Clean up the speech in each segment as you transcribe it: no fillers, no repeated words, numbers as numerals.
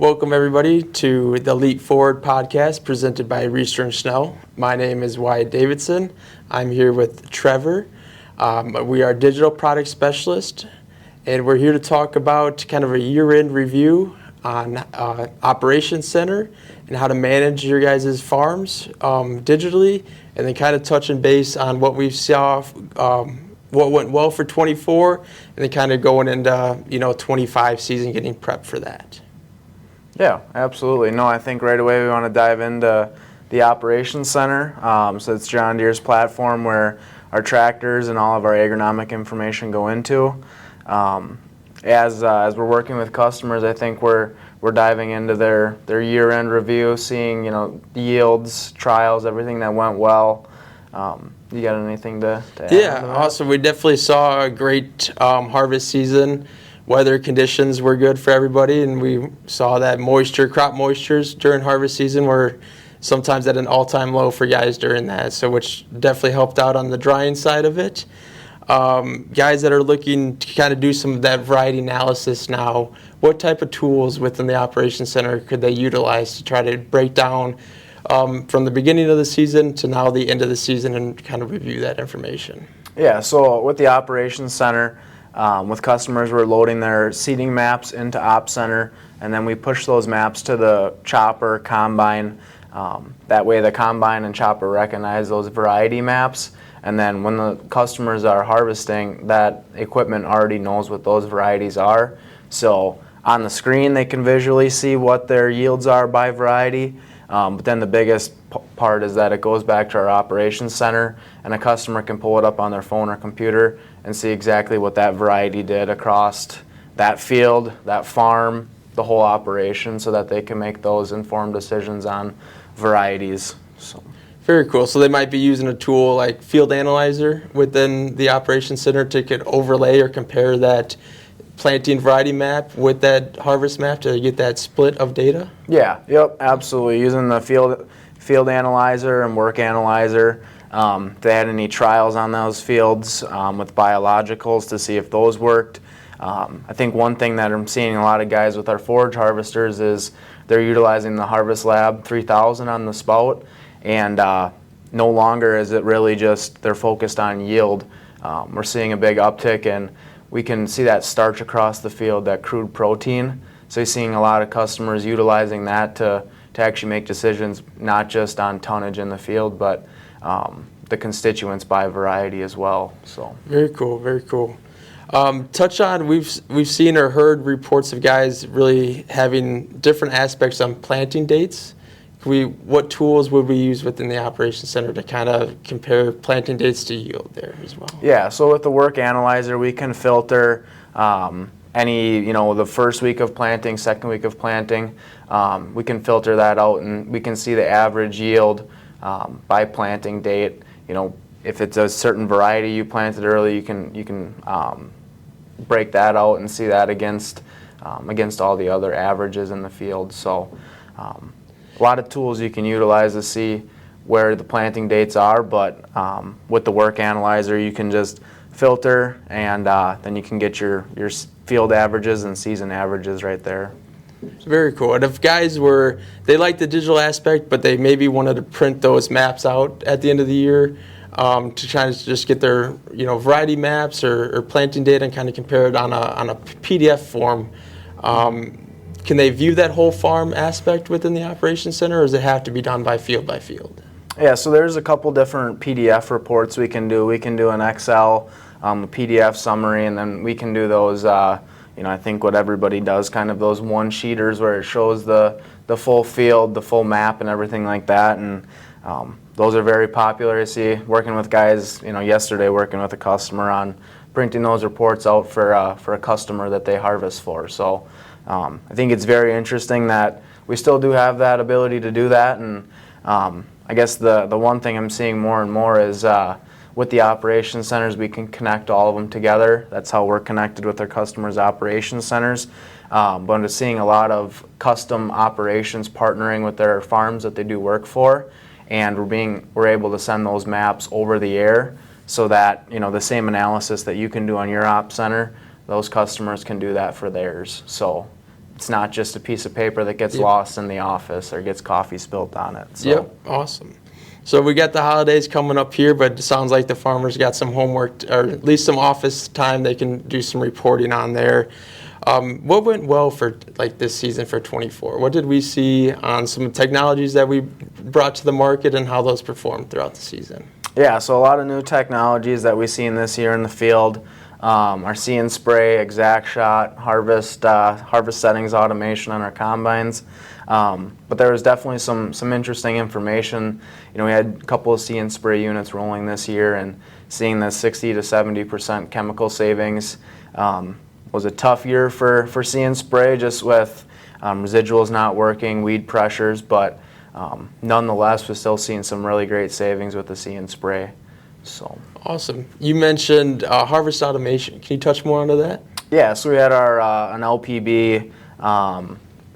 Welcome, everybody, to the Leap Forward podcast presented by Reester & Snell. My name is Wyatt Davidson. I'm here with Trevor. We are digital product specialists, and we're here to talk about kind of a year-end review on Operations Center and how to manage your guys' farms digitally, and then kind of touching base on what we saw, what went well for 24, and then kind of going into 25 season, getting prepped for that. Yeah, absolutely. No, I think right away we want to dive into the Operations Center. So it's John Deere's platform where our tractors and all of our agronomic information go into. As we're working with customers, I think we're diving into their year-end review, seeing yields, trials, everything that went well. You got anything to add? Yeah, awesome. We definitely saw a great harvest season. Weather conditions were good for everybody, and we saw that crop moistures during harvest season were sometimes at an all-time low for guys during that, so which definitely helped out on the drying side of it. Guys that are looking to kind of do some of that variety analysis now, what type of tools within the Operations Center could they utilize to try to break down from the beginning of the season to now the end of the season and kind of review that information? Yeah, so with the Operations Center, with customers, we're loading their seeding maps into Op Center, and then we push those maps to the chopper, combine. That way the combine and chopper recognize those variety maps, and then when the customers are harvesting, that equipment already knows what those varieties are. So on the screen they can visually see what their yields are by variety, but then the biggest part is that it goes back to our Operations Center, and a customer can pull it up on their phone or computer and see exactly what that variety did across that field, that farm, the whole operation, so that they can make those informed decisions on varieties. So. Very cool. So they might be using a tool like Field Analyzer within the Operations Center to could overlay or compare that planting variety map with that harvest map to get that split of data? Yeah, yep, absolutely. Using the field analyzer and work analyzer. If they had any trials on those fields with biologicals to see if those worked. I think one thing that I'm seeing a lot of guys with our forage harvesters is they're utilizing the Harvest Lab 3000 on the spout, and no longer is it really just they're focused on yield. We're seeing a big uptick, and we can see that starch across the field, that crude protein. So you're seeing a lot of customers utilizing that to actually make decisions not just on tonnage in the field, but the constituents by variety as well. So very cool, very cool. Touch on we've seen or heard reports of guys really having different aspects on planting dates. What tools would we use within the Operations Center to kind of compare planting dates to yield there as well? Yeah, so with the work analyzer, we can filter any, the first week of planting, second week of planting. We can filter that out, and we can see the average yield by planting date. If it's a certain variety you planted early, you can break that out and see that against all the other averages in the field. So a lot of tools you can utilize to see where the planting dates are, but with the work analyzer you can just filter, and then you can get your field averages and season averages right there. It's very cool. And if guys they like the digital aspect, but they maybe wanted to print those maps out at the end of the year to try to just get their variety maps or planting data and kind of compare it on a PDF form, can they view that whole farm aspect within the Operations Center, or does it have to be done by field by field? Yeah, so there's a couple different PDF reports we can do. We can do an Excel, a PDF summary, and then we can do those, I think what everybody does, kind of those one-sheeters where it shows the full field, the full map, and everything like that. And those are very popular. I see working with guys, yesterday working with a customer on printing those reports out for a customer that they harvest for. So I think it's very interesting that we still do have that ability to do that. And I guess the one thing I'm seeing more and more is with the Operations Centers, we can connect all of them together. That's how we're connected with our customers' Operations Centers. But I'm seeing a lot of custom operations partnering with their farms that they do work for, and we're able to send those maps over the air so that the same analysis that you can do on your Op Center, those customers can do that for theirs. So it's not just a piece of paper that gets Yep. lost in the office or gets coffee spilled on it. So. Yep, awesome. So we got the holidays coming up here, but it sounds like the farmers got some homework, or at least some office time they can do some reporting on there. What went well for like this season for 24? What did we see on some technologies that we brought to the market and how those performed throughout the season? Yeah, so a lot of new technologies that we've seen this year in the field. Our See and Spray, Exact Shot, harvest settings automation on our combines. But there was definitely some interesting information. You know, we had a couple of See and Spray units rolling this year, and seeing the 60 to 70% chemical savings. Was a tough year for See and Spray, just with residuals not working, weed pressures, but nonetheless, we're still seeing some really great savings with the See and Spray. So. Awesome. You mentioned harvest automation. Can you touch more onto that? Yeah, so we had our an LPB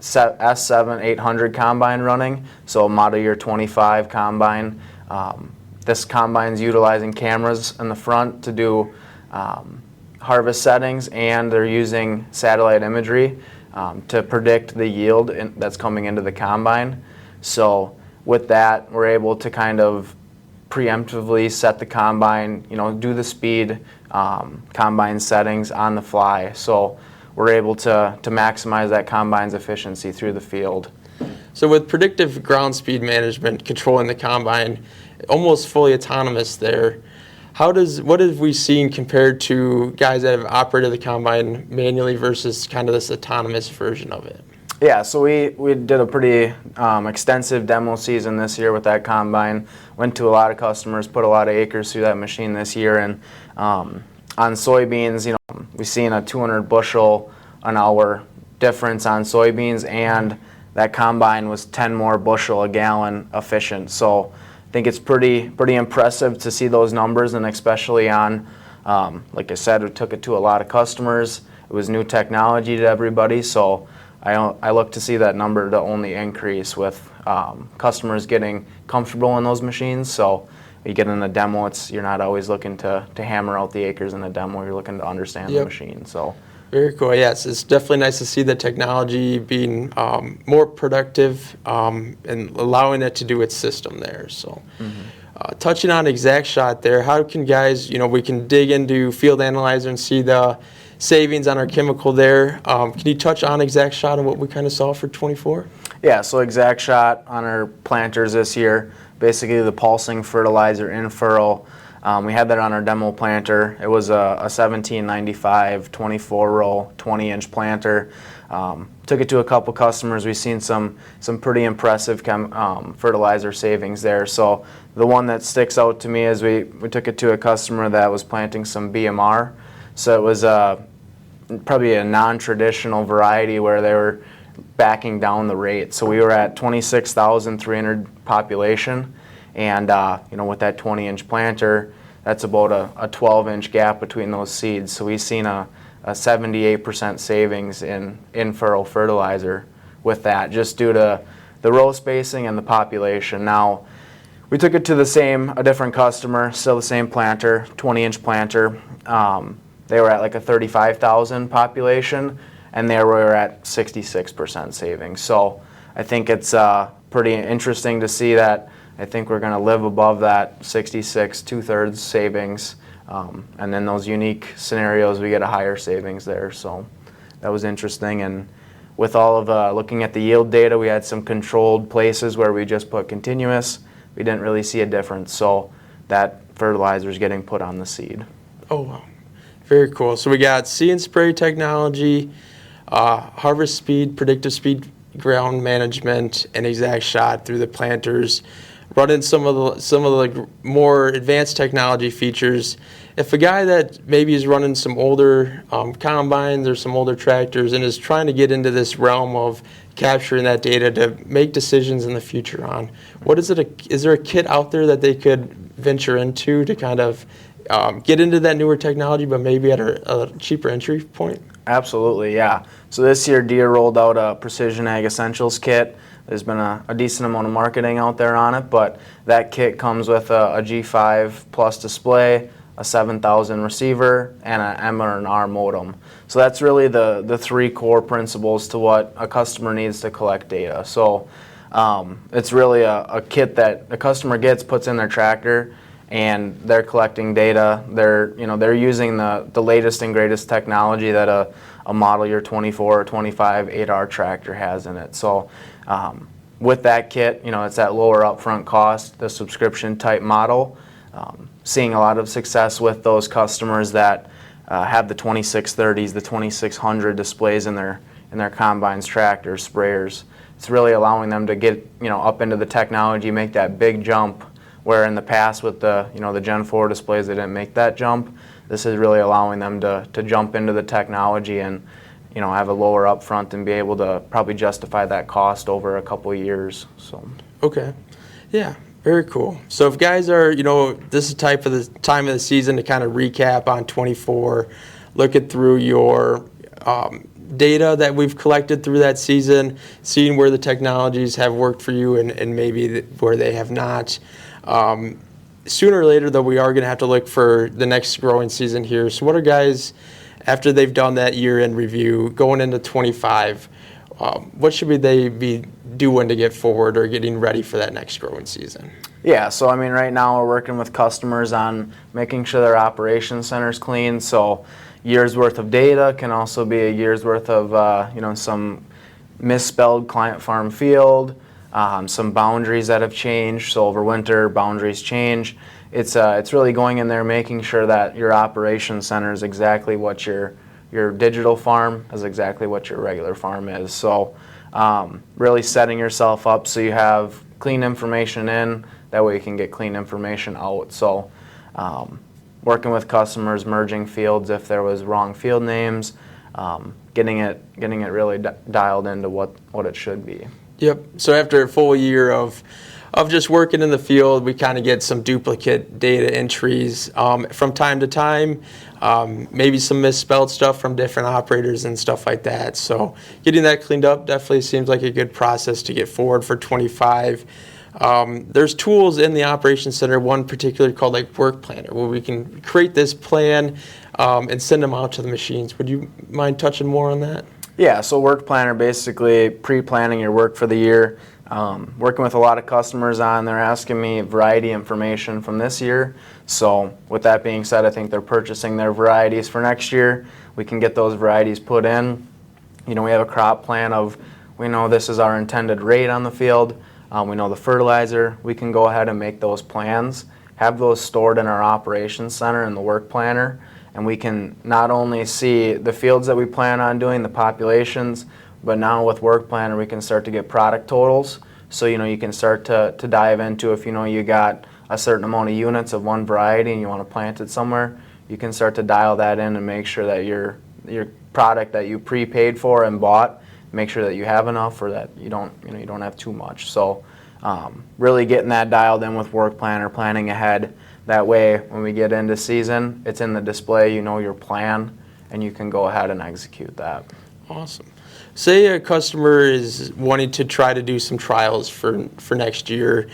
S7 800 combine running, so model year 25 combine. This combine's utilizing cameras in the front to do harvest settings, and they're using satellite imagery to predict the yield that's coming into the combine. So with that, we're able to kind of preemptively set the combine, you know, do the speed combine settings on the fly. So we're able to maximize that combine's efficiency through the field. So with predictive ground speed management controlling the combine, almost fully autonomous there, what have we seen compared to guys that have operated the combine manually versus kind of this autonomous version of it? Yeah, so we did a pretty extensive demo season this year with that combine. Went to a lot of customers, put a lot of acres through that machine this year, and on soybeans, you know, we've seen a 200 bushel an hour difference on soybeans, and that combine was 10 more bushel a gallon efficient. So I think it's pretty impressive to see those numbers, and especially on, like I said, we took it to a lot of customers. It was new technology to everybody, so I look to see that number to only increase with customers getting comfortable in those machines. So you get in a demo, you're not always looking to hammer out the acres in a demo. You're looking to understand the machine. So very cool. Yes, it's definitely nice to see the technology being more productive and allowing it to do its system there. So. Touching on Exact Shot there, how can guys, you know, we can dig into Field Analyzer and see the savings on our chemical there. Can you touch on Exact Shot and what we kind of saw for 24? Yeah, so Exact Shot on our planters this year, basically the pulsing fertilizer in furrow. We had that on our demo planter. It was a 1795 24 row 20-inch planter. Took it to a couple customers. We've seen some pretty impressive fertilizer savings there. So the one that sticks out to me is we took it to a customer that was planting some BMR. So it was probably a non-traditional variety where they were backing down the rate. So we were at 26,300 population, and you know, with that 20-inch planter, that's about a 12-inch gap between those seeds. So we've seen a 78% savings in furrow fertilizer with that, just due to the row spacing and the population. Now, we took it to a different customer, still the same planter, 20-inch planter. They were at like a 35,000 population, and they were at 66% savings. So I think it's pretty interesting to see that. I think we're going to live above that 66, 2/3 savings. And then those unique scenarios, we get a higher savings there. So that was interesting. And with all of looking at the yield data, we had some controlled places where we just put continuous. We didn't really see a difference. So that fertilizer is getting put on the seed. Oh, wow. Very cool. So we got See and Spray technology, harvest speed, predictive speed ground management, and Exact Shot through the planters. Running some of the more advanced technology features. If a guy that maybe is running some older combines or some older tractors and is trying to get into this realm of capturing that data to make decisions in the future on, is there a kit out there that they could venture into to kind of get into that newer technology, but maybe at a cheaper entry point? Absolutely, yeah. So this year, Deere rolled out a Precision Ag Essentials kit. There's been a decent amount of marketing out there on it, but that kit comes with a G5 Plus display, a 7000 receiver, and an M or an R modem. So that's really the three core principles to what a customer needs to collect data. So it's really a kit that the customer gets, puts in their tractor, and they're collecting data. They're using the latest and greatest technology that a model year 24 or 25 8R tractor has in it. So with that kit, it's that lower upfront cost, the subscription type model. Seeing a lot of success with those customers that have the 2630s, the 2600 displays in their combines, tractors, sprayers. It's really allowing them to get up into the technology, make that big jump. Where in the past with the the Gen 4 displays, they didn't make that jump. This is really allowing them to jump into the technology and have a lower upfront and be able to probably justify that cost over a couple of years. So okay, yeah, very cool. So if guys are this is type of the time of the season to kind of recap on 24, looking through your data that we've collected through that season, seeing where the technologies have worked for you and maybe where they have not. Sooner or later, though, we are going to have to look for the next growing season here. So what are guys, after they've done that year-end review, going into 25, what should they be doing to get forward or getting ready for that next growing season? Yeah, so right now we're working with customers on making sure their operations center is clean. So year's worth of data can also be a year's worth of some misspelled client farm field. Some boundaries that have changed, so over winter boundaries change. It's really going in there making sure that your operations center is exactly what your digital farm is, exactly what your regular farm is. So really setting yourself up so you have clean information in, that way you can get clean information out. So working with customers, merging fields if there was wrong field names, getting it really dialed into what it should be. Yep. So after a full year of just working in the field, we kind of get some duplicate data entries from time to time, maybe some misspelled stuff from different operators and stuff like that. So getting that cleaned up definitely seems like a good process to get forward for 25. There's tools in the Operations Center, one particular called Work Planner, where we can create this plan and send them out to the machines. Would you mind touching more on that? Yeah, so Work Planner, basically pre-planning your work for the year. Working with a lot of customers they're asking me variety information from this year. So with that being said, I think they're purchasing their varieties for next year. We can get those varieties put in. We have a crop plan we know this is our intended rate on the field. We know the fertilizer. We can go ahead and make those plans, have those stored in our operations center in the Work Planner. And we can not only see the fields that we plan on doing, the populations, but now with Work Planner we can start to get product totals. So you can start to dive into if you got a certain amount of units of one variety and you want to plant it somewhere, you can start to dial that in and make sure that your product that you prepaid for and bought, make sure that you have enough or that you don't have too much. So really getting that dialed in with Work Planner, planning ahead. That way, when we get into season, it's in the display, your plan, and you can go ahead and execute that. Awesome. Say a customer is wanting to try to do some trials for next year.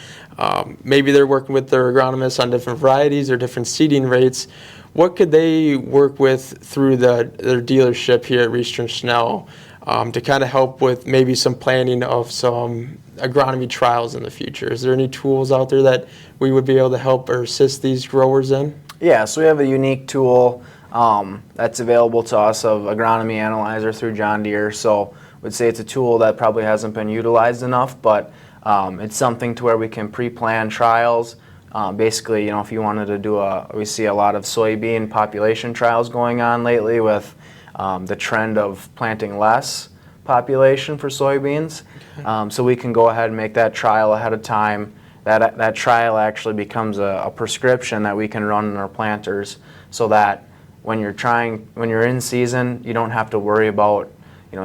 Maybe they're working with their agronomist on different varieties or different seeding rates. What could they work with through their dealership here at Reister & Schnell to kind of help with maybe some planning of some agronomy trials in the future? Is there any tools out there that we would be able to help or assist these growers in? Yeah, so we have a unique tool that's available to us of Agronomy Analyzer through John Deere. So I would say it's a tool that probably hasn't been utilized enough, but it's something to where we can pre-plan trials. Basically, if you wanted to do we see a lot of soybean population trials going on lately with the trend of planting less population for soybeans. So we can go ahead and make that trial ahead of time. That trial actually becomes a prescription that we can run in our planters, so that when you're in season, you don't have to worry about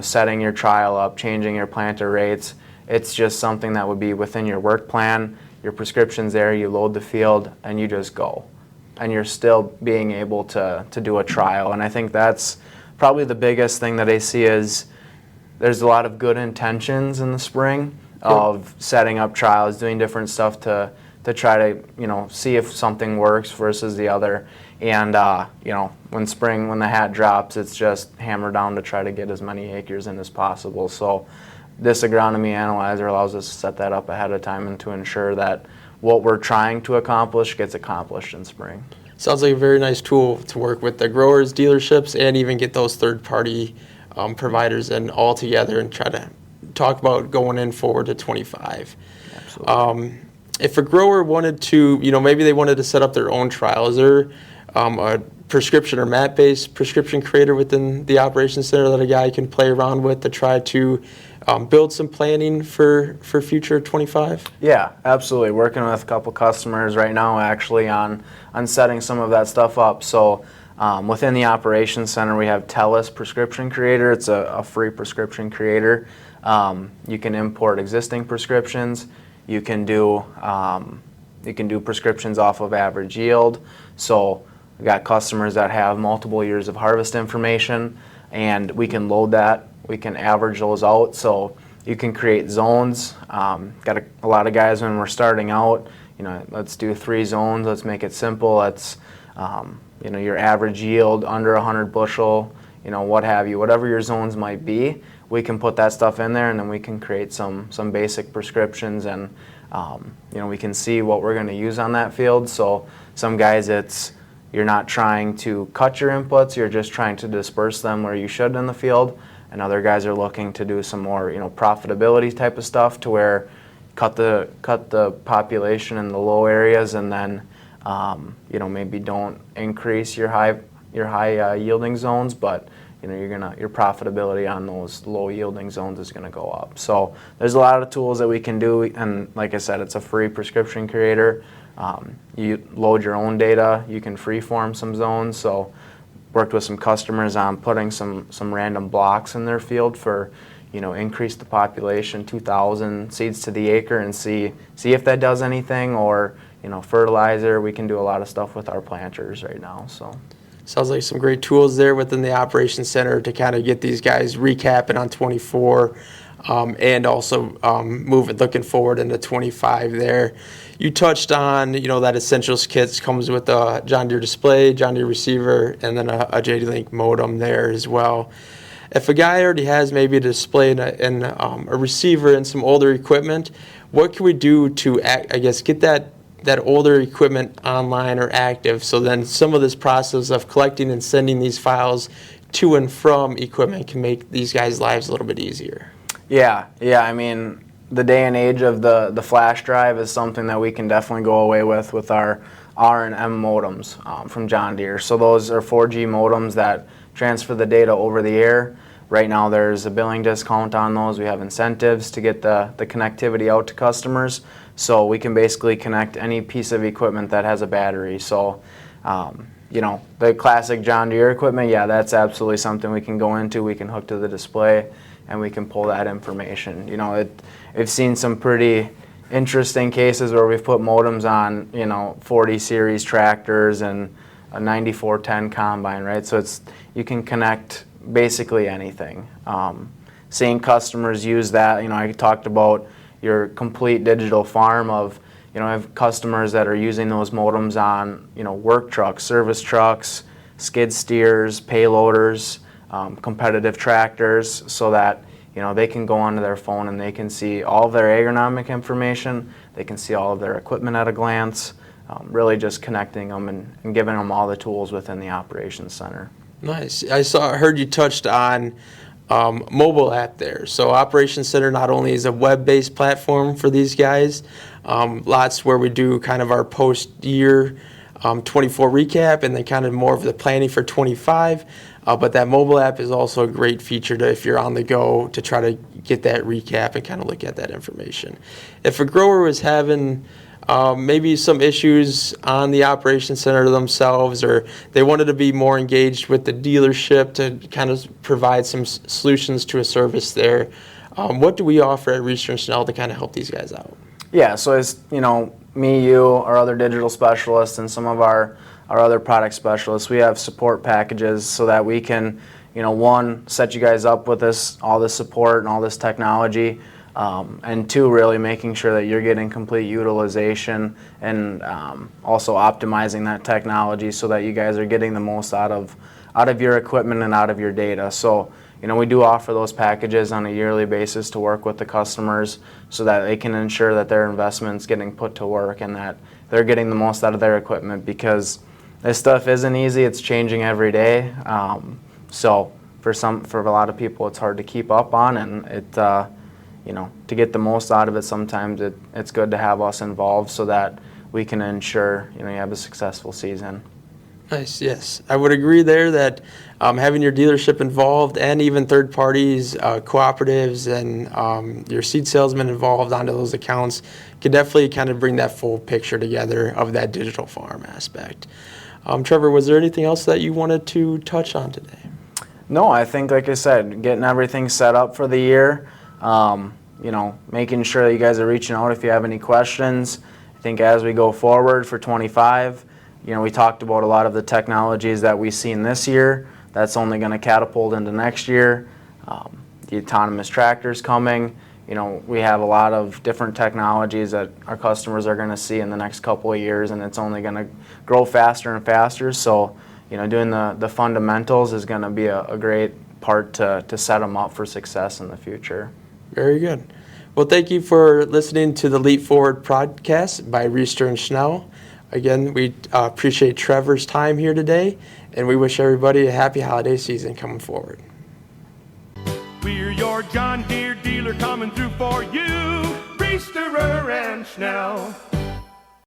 setting your trial up, changing your planter rates. It's just something that would be within your work plan. Your prescription's there, you load the field, and you just go. And you're still being able to do a trial. And I think that's probably the biggest thing that I see is there's a lot of good intentions in the spring of setting up trials, doing different stuff to try to see if something works versus the other. And when the hat drops, it's just hammer down to try to get as many acres in as possible. So this agronomy analyzer allows us to set that up ahead of time and to ensure that what we're trying to accomplish gets accomplished in spring. Sounds like a very nice tool to work with the growers, dealerships, and even get those third-party providers in all together and try to talk about going in forward to 25. Absolutely. If a grower wanted to, maybe they wanted to set up their own trial, is there a prescription or map-based prescription creator within the Operations Center that a guy can play around with to try to build some planning for future 25? Yeah, absolutely. Working with a couple customers right now actually on setting some of that stuff up. So within the Operations Center, we have TELUS Prescription Creator. It's a free prescription creator. You can import existing prescriptions. You can do prescriptions off of average yield. So we've got customers that have multiple years of harvest information, and we can load that. We can average those out. So you can create zones. Got a lot of guys when we're starting out, let's do 3 zones. Let's make it simple. Let's your average yield under 100 bushel, what have you, whatever your zones might be. We can put that stuff in there, and then we can create some basic prescriptions, and we can see what we're going to use on that field. So some guys, you're not trying to cut your inputs, you're just trying to disperse them where you should in the field. And other guys are looking to do some more profitability type of stuff, to where cut the population in the low areas, and then maybe don't increase your high yielding zones, but your profitability on those low yielding zones is going to go up. So there's a lot of tools that we can do, and like I said, it's a free prescription creator. You load your own data, you can freeform some zones. So worked with some customers on putting some random blocks in their field for increase the population 2,000 seeds to the acre, and see if that does anything, or fertilizer. We can do a lot of stuff with our planters right now. So sounds like some great tools there within the Operations Center to kind of get these guys recapping on 24, and also looking forward into 25 there. You touched on, that Essentials Kits comes with a John Deere display, John Deere receiver, and then a JD-Link modem there as well. If a guy already has maybe a display and a receiver and some older equipment, what can we do to, get that older equipment online or active, so then some of this process of collecting and sending these files to and from equipment can make these guys' lives a little bit easier? Yeah. I mean, the day and age of the flash drive is something that we can definitely go away with our R and M modems from John Deere. So those are 4G modems that transfer the data over the air. Right now there's a billing discount on those. We have incentives to get the connectivity out to customers. So we can basically connect any piece of equipment that has a battery. So the classic John Deere equipment, yeah, that's absolutely something we can go into. We can hook to the display, and we can pull that information. I've seen some pretty interesting cases where we've put modems on 40 series tractors and a 9410 combine, right? So you can connect basically anything. Seeing customers use that, I talked about your complete digital farm of, I have customers that are using those modems on, work trucks, service trucks, skid steers, payloaders, competitive tractors, so that they can go onto their phone and they can see all of their agronomic information. They can see all of their equipment at a glance. Really just connecting them and giving them all the tools within the Operations Center. Nice. I heard you touched on mobile app there. So Operations Center not only is a web-based platform for these guys, lots where we do kind of our post-year 24 recap, and then kind of more of the planning for 25. But that mobile app is also a great feature to, if you're on the go, to try to get that recap and kind of look at that information. If a grower was having maybe some issues on the Operations Center themselves, or they wanted to be more engaged with the dealership to kind of provide some solutions to a service there, what do we offer at Research Snell to kind of help these guys out? Yeah, so as me, you, our other digital specialists, and some of our other product specialists, we have support packages so that we can, one, set you guys up with all this support and all this technology, and two, really making sure that you're getting complete utilization and also optimizing that technology so that you guys are getting the most out of your equipment and out of your data. So, we do offer those packages on a yearly basis to work with the customers so that they can ensure that their investment's getting put to work and that they're getting the most out of their equipment, because this stuff isn't easy. It's changing every day. So for a lot of people, it's hard to keep up on, and to get the most out of it, sometimes it's good to have us involved so that we can ensure you have a successful season. Nice, yes. I would agree there that having your dealership involved and even third parties, cooperatives, and your seed salesmen involved onto those accounts can definitely kind of bring that full picture together of that digital farm aspect. Trevor, was there anything else that you wanted to touch on today? No, I think, like I said, getting everything set up for the year, making sure that you guys are reaching out if you have any questions. I think as we go forward for 25, we talked about a lot of the technologies that we've seen this year. That's only going to catapult into next year. The autonomous tractors coming. We have a lot of different technologies that our customers are going to see in the next couple of years, and it's only going to grow faster and faster. So, doing the fundamentals is going to be a great part to set them up for success in the future. Very good. Well, thank you for listening to the Leap Forward podcast by Reister and Schnell. Again, we appreciate Trevor's time here today, and we wish everybody a happy holiday season coming forward. We're your John Deere dealer coming through for you, Reister and Schnell.